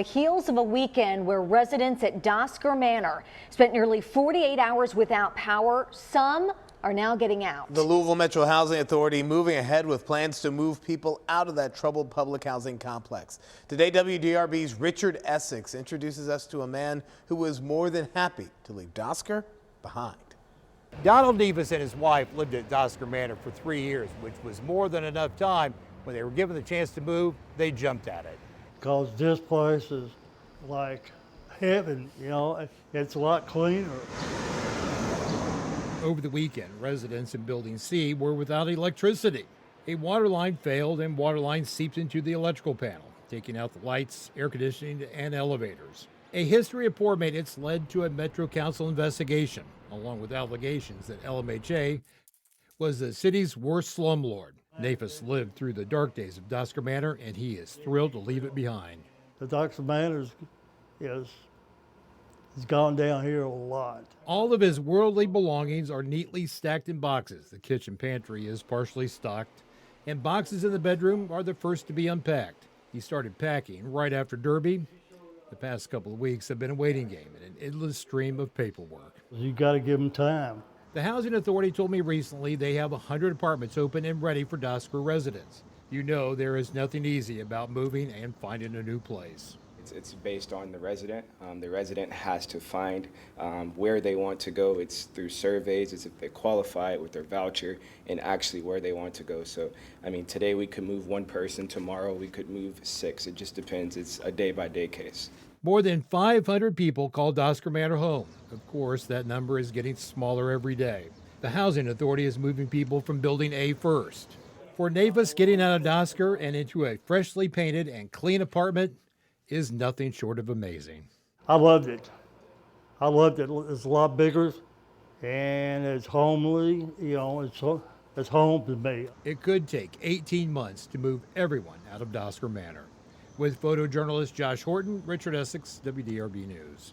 The heels of a weekend where residents at Dosker Manor spent nearly 48 hours without power, some are now getting out. The Louisville Metro Housing Authority moving ahead with plans to move people out of that troubled public housing complex. Today, WDRB's Richard Essex introduces us to a man who was more than happy to leave Dosker behind. Donald Nevis and his wife lived at Dosker Manor for 3 years, which was more than enough time. When they were given the chance to move, they jumped at it. Because this place is like heaven, you know, it's a lot cleaner. Over the weekend, residents in Building C were without electricity. A water line failed and water line seeped into the electrical panel, taking out the lights, air conditioning, and elevators. A history of poor maintenance led to a Metro Council investigation, along with allegations that LMHA was the city's worst slumlord. Nevis lived through the dark days of Dosker Manor, and he is thrilled to leave it behind. The Dosker Manor has gone down here a lot. All of his worldly belongings are neatly stacked in boxes. The kitchen pantry is partially stocked, and boxes in the bedroom are the first to be unpacked. He started packing right after Derby. The past couple of weeks have been a waiting game and an endless stream of paperwork. You got to give them time. The Housing Authority told me recently they have 100 apartments open and ready for Dosker residents. You know there is nothing easy about moving and finding a new place. It's based on the resident. The resident has to find where they want to go. It's through surveys. It's if they qualify with their voucher and actually where they want to go. So, I mean, today we could move one person. Tomorrow we could move 6. It just depends. It's a day-by-day case. More than 500 people call Dosker Manor home. Of course, that number is getting smaller every day. The Housing Authority is moving people from Building A first. For Nevis, getting out of Dosker and into a freshly painted and clean apartment is nothing short of amazing. I loved it. I loved it. It's a lot bigger and it's homely, you know, it's home to me. It could take 18 months to move everyone out of Dosker Manor. With photojournalist Josh Horton, Richard Essex, WDRB News.